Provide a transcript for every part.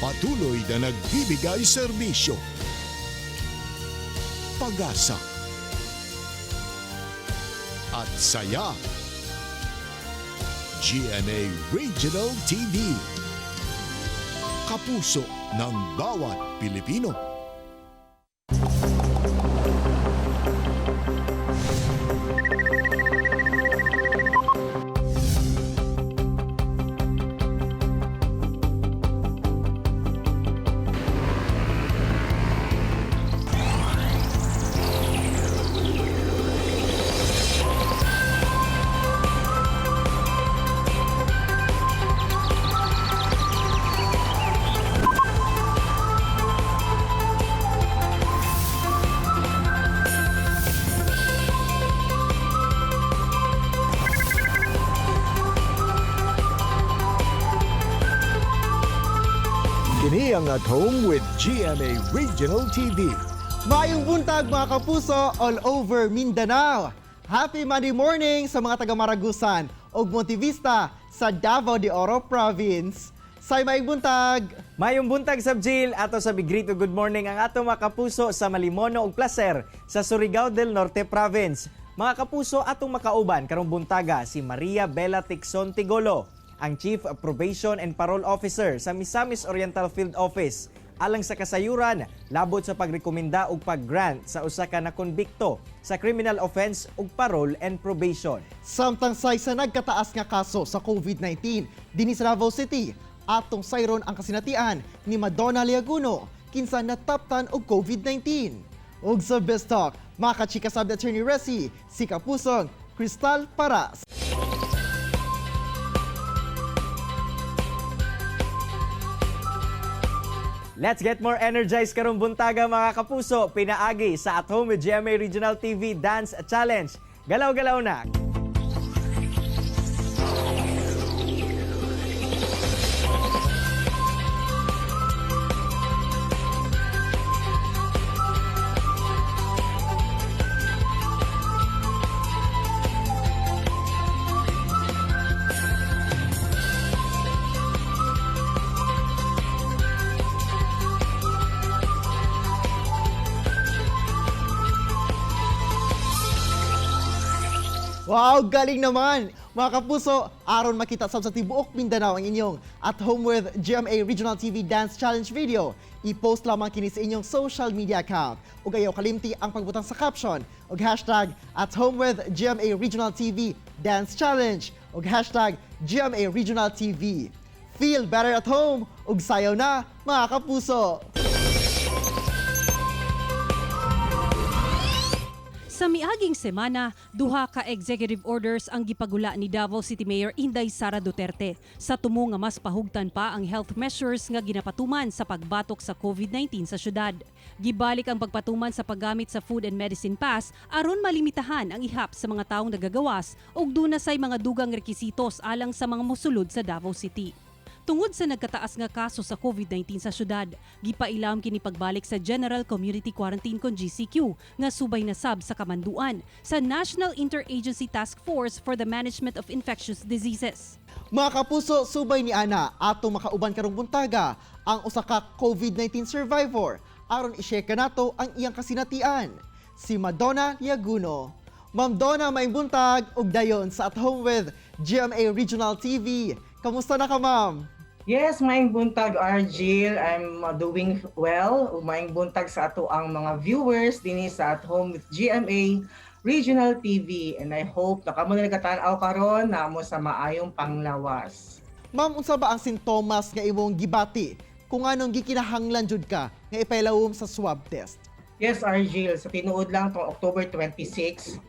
Patuloy na nagbibigay serbisyo. Pag-asa at saya. GMA Regional TV. Kapuso ng bawat Pilipino. Kini ang At Home with GMA Regional TV. Maayong buntag mga kapuso all over Mindanao. Happy Monday morning sa mga taga Maragusan ug Montevista sa Davao de Oro Province. Say maayong buntag. Mayong buntag sab Jill ato sa bigrito good morning ang ato mga kapuso sa Malimono ug Placer sa Surigao del Norte Province. Mga kapuso atong makauban karong buntaga si Maria Bella Tixon Tigolo, ang Chief Probation and Parole Officer sa Misamis Oriental Field Office, alang sa kasayuran labot sa pagrekomenda ug pag-grant sa usa ka nakonbikto sa criminal offense ug parole and probation. Samtang say sa nagkataas nga kaso sa COVID-19 dinhi sa Davao City, atong sayron ang kasinatian ni Madonna Liaguno kinsa nataptan og COVID-19. Ug sa Best Talk, makachika sab Attorney Resi si Kapusong Crystal Paras. Let's get more energized karong buntaga mga kapuso. Pinaagi sa At Home with GMA Regional TV Dance Challenge. Galaw-galaw na! Wow, galing naman! Mga kapuso, aron makita sab sa tibuok Mindanao ang inyong At Home with GMA Regional TV Dance Challenge video. I-post lamang kini sa inyong social media account. Ug ayaw kalimti ang pagbutang sa caption ug hashtag At Home with GMA Regional TV Dance Challenge ug hashtag GMA Regional TV. Feel better at home ug sayaw na mga kapuso! Sa miaging semana, duha ka executive orders ang gipagula ni Davao City Mayor Inday Sara Duterte sa tumo nga mas pahugtan pa ang health measures nga ginapatuman sa pagbatok sa COVID-19 sa syudad. Gibalik ang pagpatuman sa paggamit sa Food and Medicine Pass aron malimitahan ang ihap sa mga taong nagagawas ug dunasay mga dugang rekisitos alang sa mga mosulod sa Davao City. Tungod sa nagkataas nga kaso sa COVID-19 sa syudad, gipailam kini pagbalik sa General Community Quarantine kon GCQ nga subay na sab sa kamanduan sa National Interagency Task Force for the Management of Infectious Diseases. Mga kapuso, subay ni Ana atong makauban karong buntaga ang usa ka COVID-19 survivor aron i-share kanato ang iyang kasinatian, si Madonna Liaguno. Ma'am Donna, may buntag ug dayon sa At Home with GMA Regional TV. Kamusta na ka, ma'am? Yes, maayong buntag, Argil. I'm doing well. Maayong buntag sa ato ang mga viewers dinhi sa At Home with GMA Regional TV. And I hope na kamo na nagkatanaw karon na mo sa maayong panglawas. Ma'am, unsa ba ang sintomas nga imong gibati kung anong gikinahanglan jud ka nga ipailawom sa swab test? Yes, Argil. Sa tinuod lang tong October 26,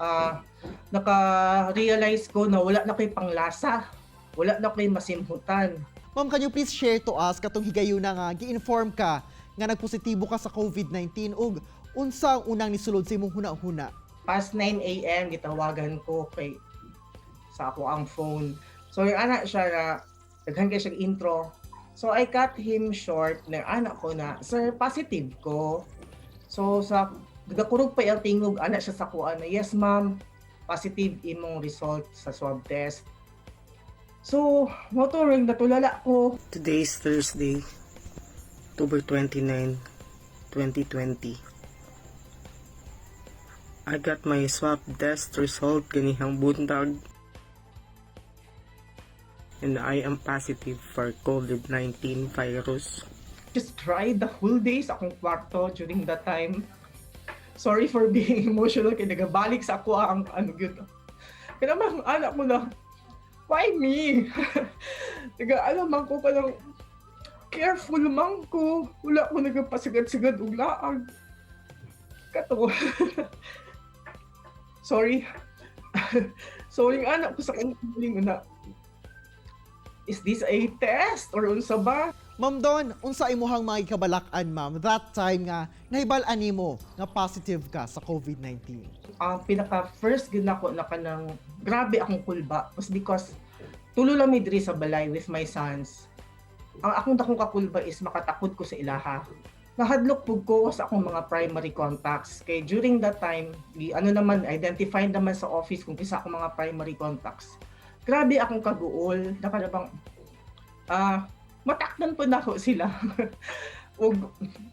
naka-realize ko na wala na ko'y panglasa. Wala na ko'y masimhutan. Ma'am, can you please share to us katong higayon na nga gi-inform ka nga nagpositibo ka sa COVID-19 ug unsa ang unang nisulod sa imong huna-huna? Past 9 a.m. gitawagan ko sa ako ang phone. So yung anak siya na daghan kay siya intro. So I cut him short na anak ko na, sir, positive ko. So sa nagakurog pa yung tingog anak siya sa kuan na, yes ma'am, positive imong result sa swab test. So, motoring natulala ko. Today's Thursday. October 29, 2020. I got my swab test result ganihang buntag and I am positive for COVID-19 virus. Just cried the whole day sa akong kwarto during that time. Sorry for being emotional kaya nagabalik sa ako ang ano yun. Kaya naman ang anak mo na, why me? Alam man ko parang careful man ko. Wala ko nagapasagad-sagad og laag. Kato. Sorry. Sorry ang anak ko sa kanyang na, is this a test or unsa ba? Ma'am Don, unsa imuhang mga ikabalak-an ma'am that time nga nahibal-an nimo nga positive ka sa COVID-19? Ang pinaka-first gid nako na kanang grabe akong kulba was because tulo lang mi diri sa balay with my sons. Ang akong dakong kakulba is makatakod ko sa ilaha. Nahadlok pug ko sa akong mga primary contacts. Kay during that time, identify naman sa office kung kisa akong mga primary contacts. Grabe akong kaguol, nakalabang matakdan po na ako sila.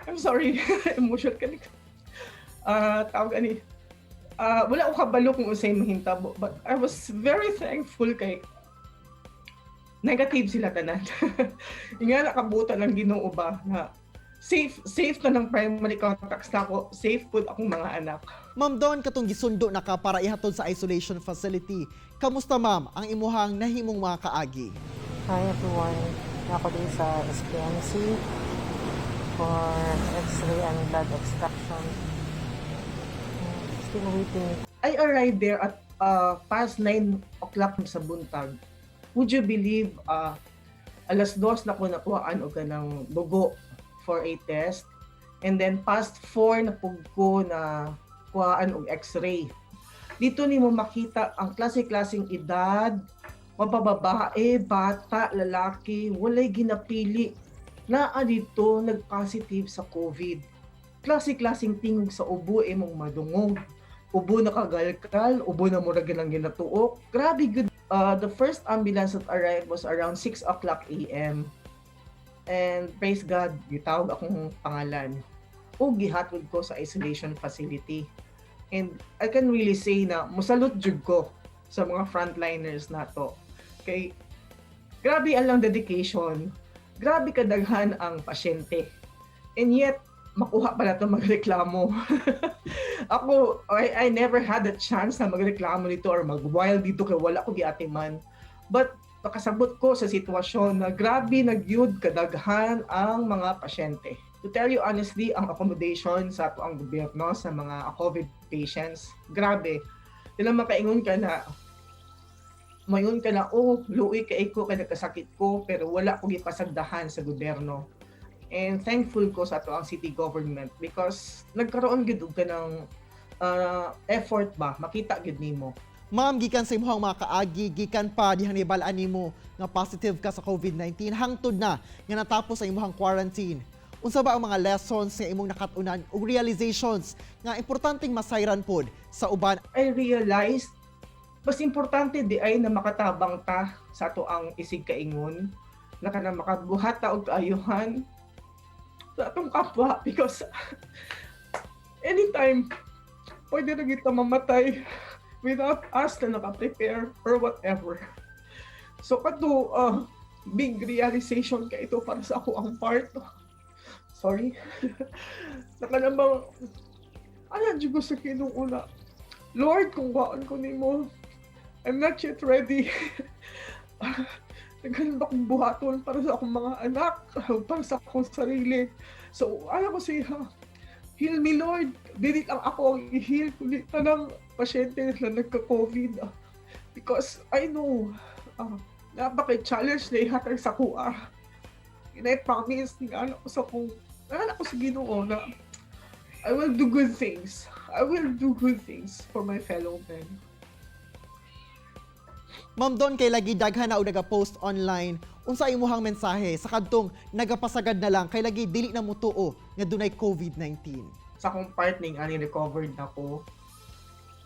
I'm sorry, emotional ka ni. Tawag ani. Wala ko kabalo kung usay mahintabo, but I was very thankful kay negative sila tanan. Nga nakabutan ng Ginoo ba na safe na ng primary contacts na ako, safe po akong mga anak. Ma'am Don, katong gisundo na ka para ihatod sa isolation facility. Kamusta ma'am ang imuhang nahimong mga kaagi? Hi everyone, ako din sa SPMC for X-ray and blood extraction. Still waiting. I arrived there at past 9 o'clock sa buntag. Would you believe, 2:00 na ko nakuhaan o ganang dugo for a test. And then past 4 na pug ko na kuhaan og X-ray. Dito nimo makita ang klase-klaseng edad, mabababae, bata, lalaki, walay ginapili. Naa dito nag-positive sa COVID. Klase-klaseng tingog sa ubo imong madungog. Ubo na kagalkal, ubo na murag lang ginatuok. Grabe good. The first ambulance that arrived was around 6 o'clock a.m. And praise God, gitawag akong pangalan. O gihatod ko sa isolation facility. And I can really say na musalute jud ko sa mga frontliners nato. Kay grabe ang dedication, grabe kadaghan ang pasyente. And yet makuha pala ito magreklamo. Ako, I never had a chance na magreklamo dito or mag-wild dito kaya wala ko giatiman. But nakasabot ko sa sitwasyon na grabe nagyud kadaghan ang mga pasyente. To tell you honestly, ang accommodation sa ato ang gobyerno sa mga COVID patients, grabe. Dila makaingon ka na, mayon ka na, luoy kay ko, kay nagkasakit ko, pero wala ko gipasagdahan sa gobyerno. And thankful ko sa ato ang city government because nagkaroon gid og kanang effort ba, makita gid nimo. Ma'am, gikan sa imuhang mga kaagi, gikan pa dihang nahibal-an nimo nga positive ka sa COVID-19 hangtod na nga natapos ang imuhang quarantine. Unsa ba ang mga lessons nga imong nakatunan ug realizations nga importanteng masayran pod sa uban? I realized mas importante di ay na makatabang ta sa ato ang isig kaingon, na kanang makabuhat ta og kaayuhan sa atong kapwa because anytime pwede na kita mamatay without us na naka-prepare or whatever. So kato big realization ka ito para sa ako ang part. Sorry. Nakanambang dyan ko sa kinuuna. Lord, kung waan ko nimo, I'm not yet ready. Naghanap akong buhaton para sa akong mga anak, para sa akong sarili. So, ko siya, heal me Lord. Dili lang ako ang i-heal, kundi tanang pasyente na nagka-COVID. Because I know, napaka-challenge na ihatag sa kuha. And I promise nga anak ko sa Ginoo na I will do good things. I will do good things for my fellow men. Ma'am Don, kay lagi daghan na o nagapost online, unsa imuhang mensahe sa kadtong nagapasagad na lang kay lagi dili na mutuo nga dunay COVID-19? Sa akong part ning ani recovered na ko.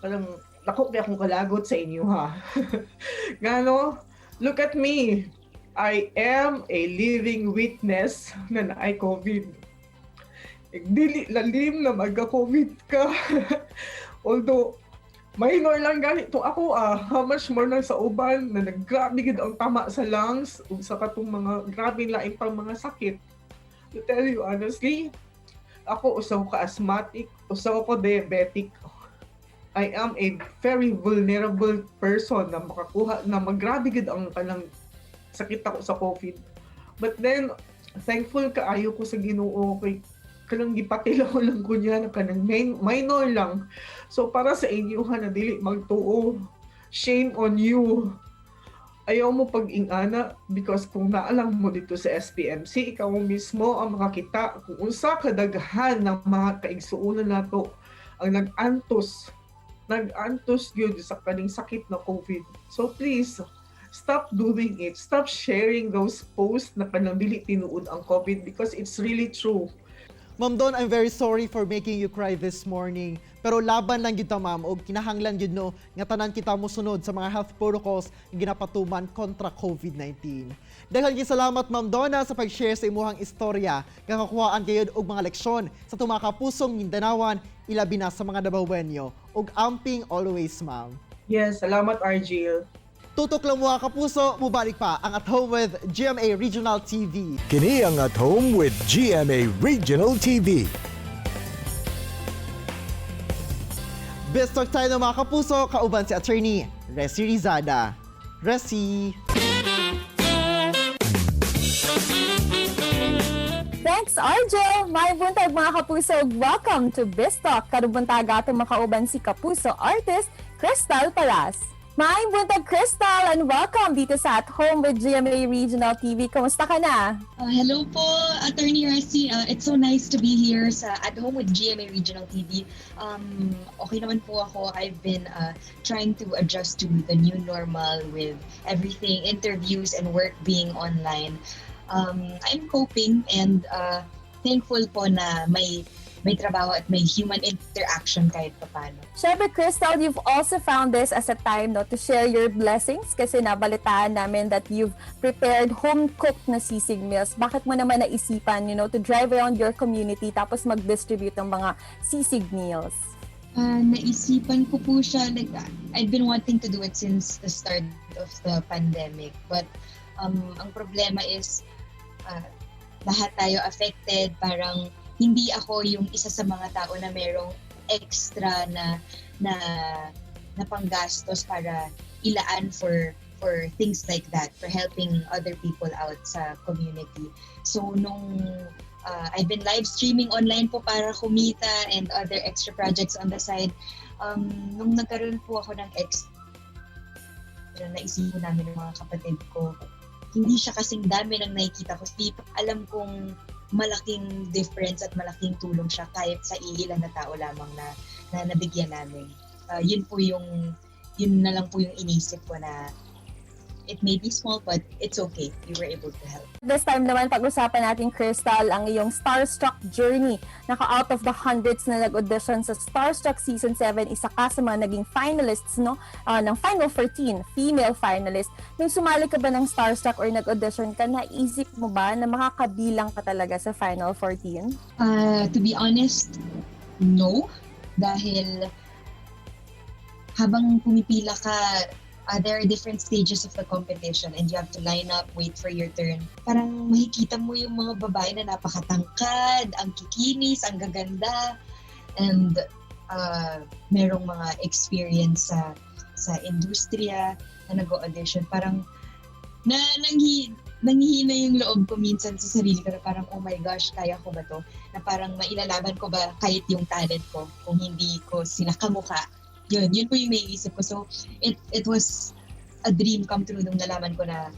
Parang dako kay akong kalagot sa inyo ha. Ngano, look at me. I am a living witness na naay COVID. Dili lalim na magka-COVID ka. Although, minor lang ganito ako how much more na sa uban na naggrabe gid ang tama sa lungs ug sa katong mga grabe laing pang mga sakit. To tell you honestly, ako usaw ka asthmatic, usaw ko diabetic. I am a very vulnerable person na makakuha na magrabe gid ang kanang sakit ako sa COVID. But then, thankful kaayo ko sa Ginoo kay kanang gipatilaw lang ko niya na kanang minor lang. So para sa inyo na dili magtuo, shame on you. Ayaw mo pag-ingana because kung naalang mo dito sa SPMC, ikaw mismo ang makakita kung unsa kadaghan ng mga kaigsuonan nato ang nag-antos gyud sa kaning sakit na COVID. So please, stop doing it. Stop sharing those posts na kanang dili tinuod ang COVID because it's really true. Ma'am Don, I'm very sorry for making you cry this morning. Pero laban lang kita ma'am og kinahanglan gyud no nga tanan kita mo sunod sa mga health protocols nga ginapatuman kontra COVID-19. Daghang salamat Ma'am Donna sa pag-share sa imuhang istorya nga kakuhaan kayod og mga leksyon sa tumakapusong Mindanawan ilabi na sa mga Dabawenyo og amping always ma'am. Yes, salamat Argel. Tutok lang mga kapuso, mubalik pa ang At Home with GMA Regional TV. Kini ang At Home with GMA Regional TV. Best talk tayo ng mga kapuso, kauban si Attorney Resi Rizada. Resi! Thanks, RJ! May buntag mga kapuso, welcome to Best Talk. Karubuntaga atong makauban si kapuso artist Crystal Paras. May buntag Crystal and welcome dito sa At Home with GMA Regional TV. Kamusta ka na? Hello po, Attorney Resi. It's so nice to be here sa At Home with GMA Regional TV. Okay naman po ako. I've been trying to adjust to the new normal with everything, interviews and work being online. I'm coping and thankful po na may trabaho at may human interaction kahit paano. Siyempre, Crystal, you've also found this as a time to share your blessings kasi nabalitaan namin that you've prepared home-cooked na sisig meals. Bakit mo naman naisipan, to drive around your community tapos mag-distribute ng mga sisig meals? Naisipan ko po siya, I've been wanting to do it since the start of the pandemic. But ang problema is, lahat tayo affected, parang hindi ako yung isa sa mga tao na merong extra na panggastos para ilaan for things like that, for helping other people out sa community. So nung I've been live streaming online po para kumita and other extra projects on the side. Nung nagkaroon po ako ng extra, naisipan namin ng mga kapatid ko, hindi siya kasing dami ng nakikita ko. Alam kong malaking difference at malaking tulong siya kahit sa iilan na tao lamang na nabigyan namin. Yun na lang po yung inisip ko na it may be small but it's okay. We were able to help. This time naman, pag-usapan natin, Crystal, ang iyong Starstruck journey. Out of the hundreds na nag-audition sa Starstruck Season 7, isa ka sa mga naging finalists ng Final 14, female finalist. Nung sumali ka ba ng Starstruck or nag-audition ka, naisip mo ba na makakabilang ka talaga sa Final 14? To be honest, no. Dahil habang pumipila ka, there are different stages of the competition and you have to line up, wait for your turn. Parang makikita mo yung mga babae na napakatangkad, ang kikinis, ang gaganda, and merong mga experience sa industriya na nag-audition. Parang nanghihina yung loob ko minsan sa sarili ko na parang, oh my gosh, kaya ko ba to? Na parang mailalaban ko ba kahit yung talent ko kung hindi ko sila kamukha? Yun po yung naiisip ko. So, it was a dream come true nung nalaman ko na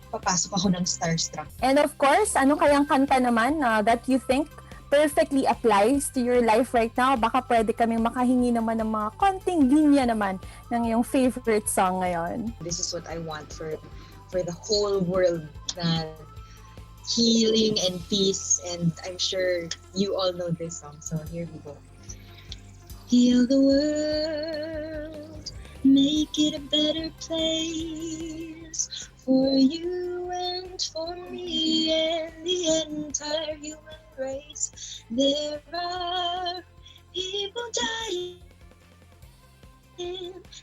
papasok ako ng Starstruck. And of course, ano kayang kanta naman that you think perfectly applies to your life right now? Baka pwede kaming makahingi naman ng mga konting linya naman ng iyong favorite song ngayon. This is what I want for the whole world, na healing and peace, and I'm sure you all know this song. So here we go. Heal the world, make it a better place for you and for me and the entire human race. There are people dying,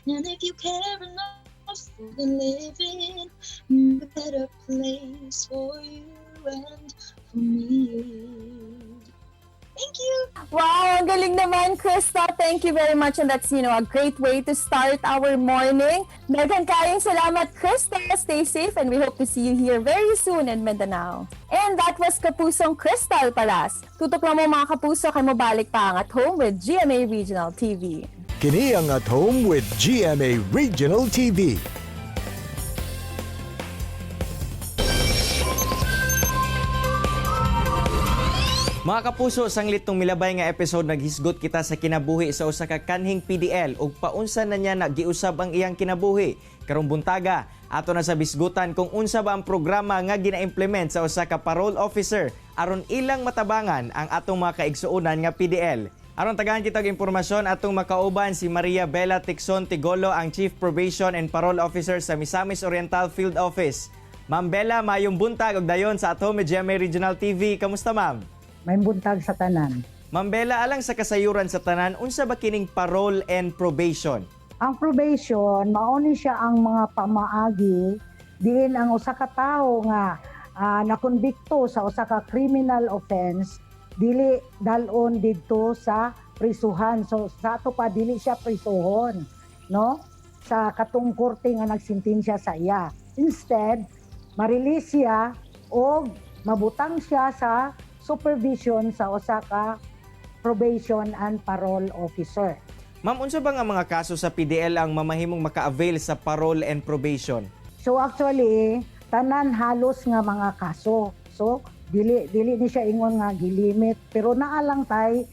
and if you care enough for the living, a better place for you and for me. Thank you. Wow, ang galing naman, Krista. Thank you very much. And that's, a great way to start our morning. Daghang kayong salamat, Krista. Stay safe and we hope to see you here very soon in Mindanao. And that was Kapusong Crystal Paras. Tutok lang mo mga kapuso, kay mo balik pa ang At Home with GMA Regional TV. Kini ang At Home with GMA Regional TV. Mga kapuso, sanglit tong milabay nga episode naghisgot kita sa kinabuhi sa usa ka kanhing PDL ug paunsa na niya nagiusab ang iyang kinabuhi. Karong buntaga, ato na sa bisgutan kung unsa ba ang programa nga gina-implement sa usa ka parole officer aron ilang matabangan ang atong mga kaigsuonan nga PDL. Aron tagahan kita og impormasyon, atong makauban si Maria Bella Tixon Tigolo, ang Chief Probation and Parole Officer sa Misamis Oriental Field Office. Ma'am Bella, mayong buntag og dayon sa At Home with GMA Regional TV. Kamusta, ma'am? May buntag sa tanan. Ma'am Bella, alang sa kasayuran sa tanan, unsa ba kining parole and probation? Ang probation, mauni siya ang mga pamaagi diin ang usa ka tawo nga nakonbikto sa usa ka criminal offense, dili dalon didto sa prisuhan. So sa ato pa dili siya prisuhon, no? Sa katong korte nga nagsintensya sa iya. Instead, ma-release siya o mabutang siya sa supervision sa usa ka probation and parole officer. Ma'am, unsa ba nga mga kaso sa PDL ang mamahimong maka-avail sa parole and probation? So actually, tanan halos nga mga kaso. So dili ni siya ingon nga gilimit, pero naa lang tay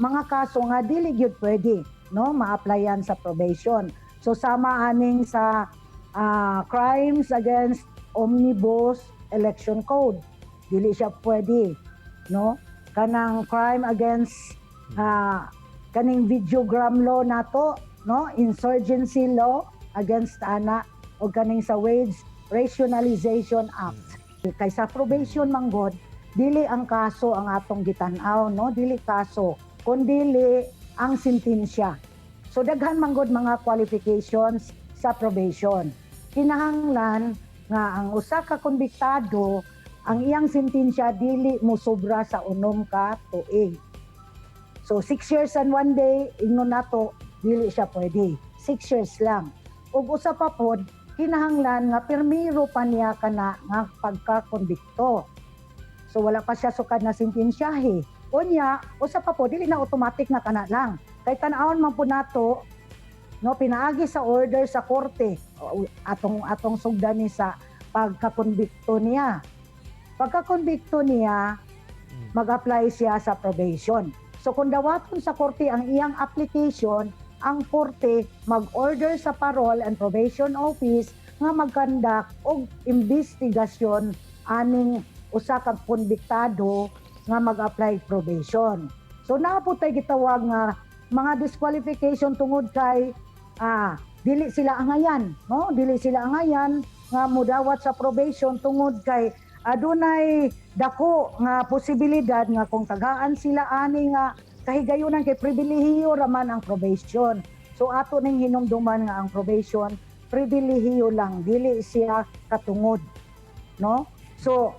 mga kaso nga dili gyud pwede, no, ma-applyan sa probation. So sama aning sa crimes against Omnibus Election Code. Dili siya pwede, no? Kanang crime against kaning videogram law nato, no? Insurgency law against ana o kaning sa Wage Rationalization Act. Kay sa probation manggod, dili ang kaso ang atong gitan-aw, no? Dili kaso, kundi ang sentensya. So daghan manggod mga qualifications sa probation. Kinahanglan nga ang usa ka konbiktado ang iyang sentensya dili mo sobra sa 6 ka tuig. So 6 years and 1 day, ingnon nato, dili siya pwede. 6 years lang. Ug usa pa pod, kinahanglan nga permiro pa niya kana nga pagkakonbikto. So wala pa siya sukad na sentensyahe. Unya, usa pa pod, dili na automatic na kana lang. Kay tan-awon man po nato, no, pinaagi sa order sa korte atong sugdan ni sa pagkakonbikto niya. Pagkakonbikto niya, mag-apply siya sa probation. So kung dawaton sa korte ang iyang application, ang korte mag-order sa Parole and Probation Office nga mag-conduct og investigasyon aning usa ka konbiktado nga mag-apply probation. So naapod tay gitawag nga mga disqualification tungod kay dili sila angayan, no? Dili sila angayan nga mudawat sa probation tungod kay adunay dako nga posibilidad nga kung tagaan sila ani nga kahigayunan kay pribilehiyo raman ang probation. So ato ning hinumduman nga ang probation pribilehiyo lang, dili siya katungod, no? So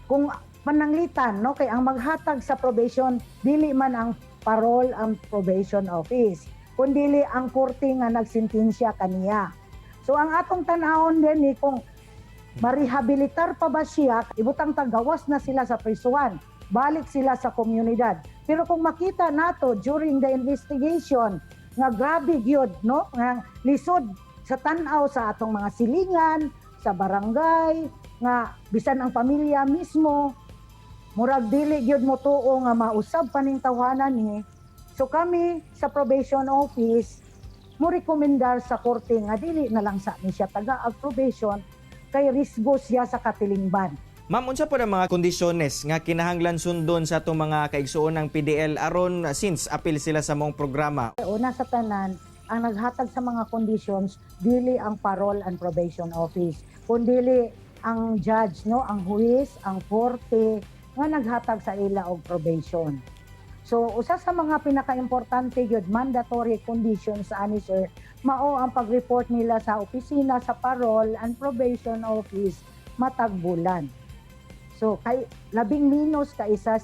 kung pananglitan, no, kay ang maghatag sa probation dili man ang Parole and Probation Office, kundi ang korte nga nagsintensya kaniya. So ang atong tan-awon din kung marehabilitar pa ba siya, ibutang tagawas na sila sa prisuhan, balik sila sa komunidad. Pero kung makita nato during the investigation nga grabe gyud, no, nga lisod sa tan-aw sa atong mga silingan, sa barangay, nga bisan ang pamilya mismo, murag dili gyud mo tuo nga mausab paning tawhanan ni. So kami sa probation office mo rekomendar sa korte nga dili na lang sa ni siya taga-ag probation kay risgo siya sa katilingban. Ma'am, unsa po ang mga kondisyones nga kinahanglan sundon sa itong mga kaigsuon ng PDL aron since apil sila sa mong programa? Una sa tanan, ang naghatag sa mga conditions dili ang Parole and Probation Office, kundi ang judge, no, ang huwis, ang korte nga naghatag sa ila og probation. So usa sa mga pinaka-importante gyud mandatory conditions ani sir, mao ang pag-report nila sa opisina sa Parole and Probation Office matag bulan. So kay labing minus ka isa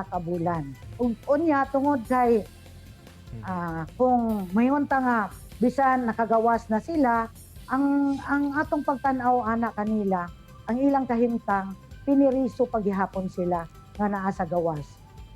ka bulan. Ug unya tungod kay kung mayunta nga bisan nakagawas na sila, ang atong pagtan-aw ana kanila, ang ilang kahimtang piniriso paghihapon sila nga naa sa gawas.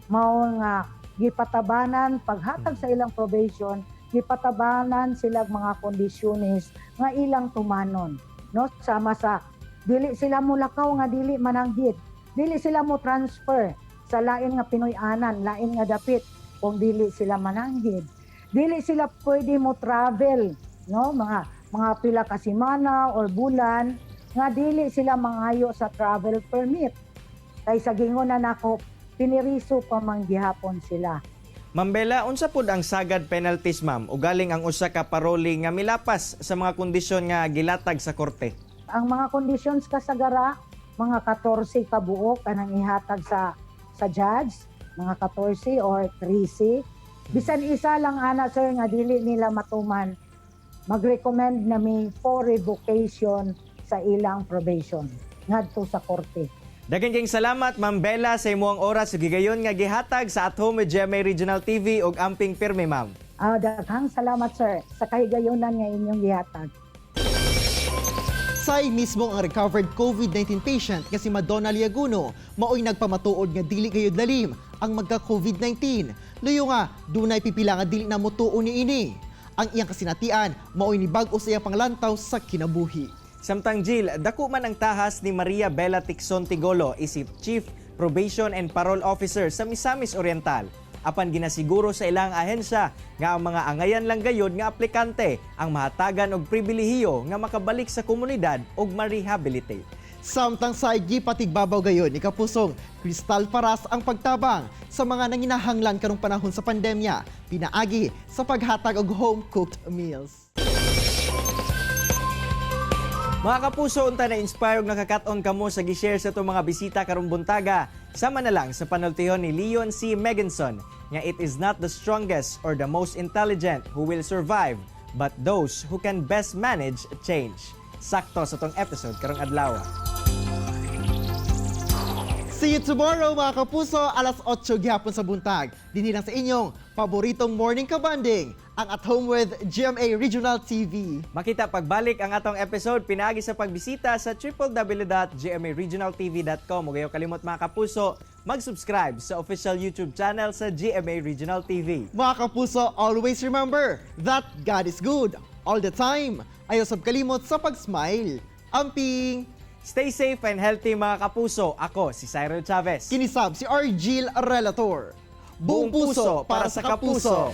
Mao nga gipatabanan paghatag sa ilang probation, gipatabanan sila mga kondisyones nga ilang tumanon, no, sama sa dili sila mulakaw nga dili mananggid, dili sila mo transfer sa lain nga Pinoy-anan, lain nga dapit kung dili sila mananggid, dili sila pwede mo travel, no, mga pila ka semana or bulan nga dili sila mangayo sa travel permit. Kay sa gingon na nako piniriso pa manggihapon sila. Ma'am Bella, unsa pud ang sagad penalties ma'am ugaling ang usa ka parole nga milapas sa mga kondisyon nga gilatag sa korte? Ang mga conditions kasagara, mga 14 ka buok kanang ihatag sa judge, mga 14 or 13. Bisan isa lang ana sir nga dili nila matuman, mag-recommend nami for revocation sa ilang probation ngadto sa korte. Daghang kayong salamat Ma'am Bella sa imong oras ug gigayon nga gihatag sa At Home with GMA Regional TV ug amping pirmi ma'am. Daghang salamat sir sa kahigayonan nga inyong gihatag. Say mismo ang recovered COVID-19 patient nga si Madonna Liaguno maoy nagpamatuod nga dili gayud lalim ang magka-COVID-19. Luyo nga dunay pipila nga dili na motuon niini. Ang iyang kasinatian maoy ni bag-o sa iyang panglantaw sa kinabuhi. Samtang Jill, dako man ang tahas ni Maria Bella Tixon Tigolo, isip Chief Probation and Parole Officer sa Misamis Oriental. Apan ginasiguro sa ilang ahensya nga ang mga angayan lang gayod nga aplikante ang mahatagan og pribilehiyo nga makabalik sa komunidad og ma-rehabilitate. Samtang sa gipatigbabaw gayon ni Kapusong Crystal Paras ang pagtabang sa mga nanginahanglan karong panahon sa pandemya, pinaagi sa paghatag og home-cooked meals. Mga kapuso, unta na inspire ug nakakat-on kamo sa gi-share sa itong mga bisita karong buntaga. Sama na lang sa panultihon ni Leon C. Meganson nga it is not the strongest or the most intelligent who will survive, but those who can best manage change. Sakto sa itong episode karong adlaw. See you tomorrow mga kapuso, alas 8 gihapon sa buntag. Dinhi lang sa inyong paboritong morning kabanding, ang At Home with GMA Regional TV. Makita pagbalik ang atong episode pinaagi sa pagbisita sa www.gmaregionaltv.com. Huwag kayo kalimot mga kapuso, mag-subscribe sa official YouTube channel sa GMA Regional TV. Mga kapuso, always remember that God is good all the time. Ayaw sab kalimot sa pag-smile. Amping! Stay safe and healthy mga kapuso. Ako si Cyril Chavez. Kinisab si Argil Relator. Buong puso para sa kapuso.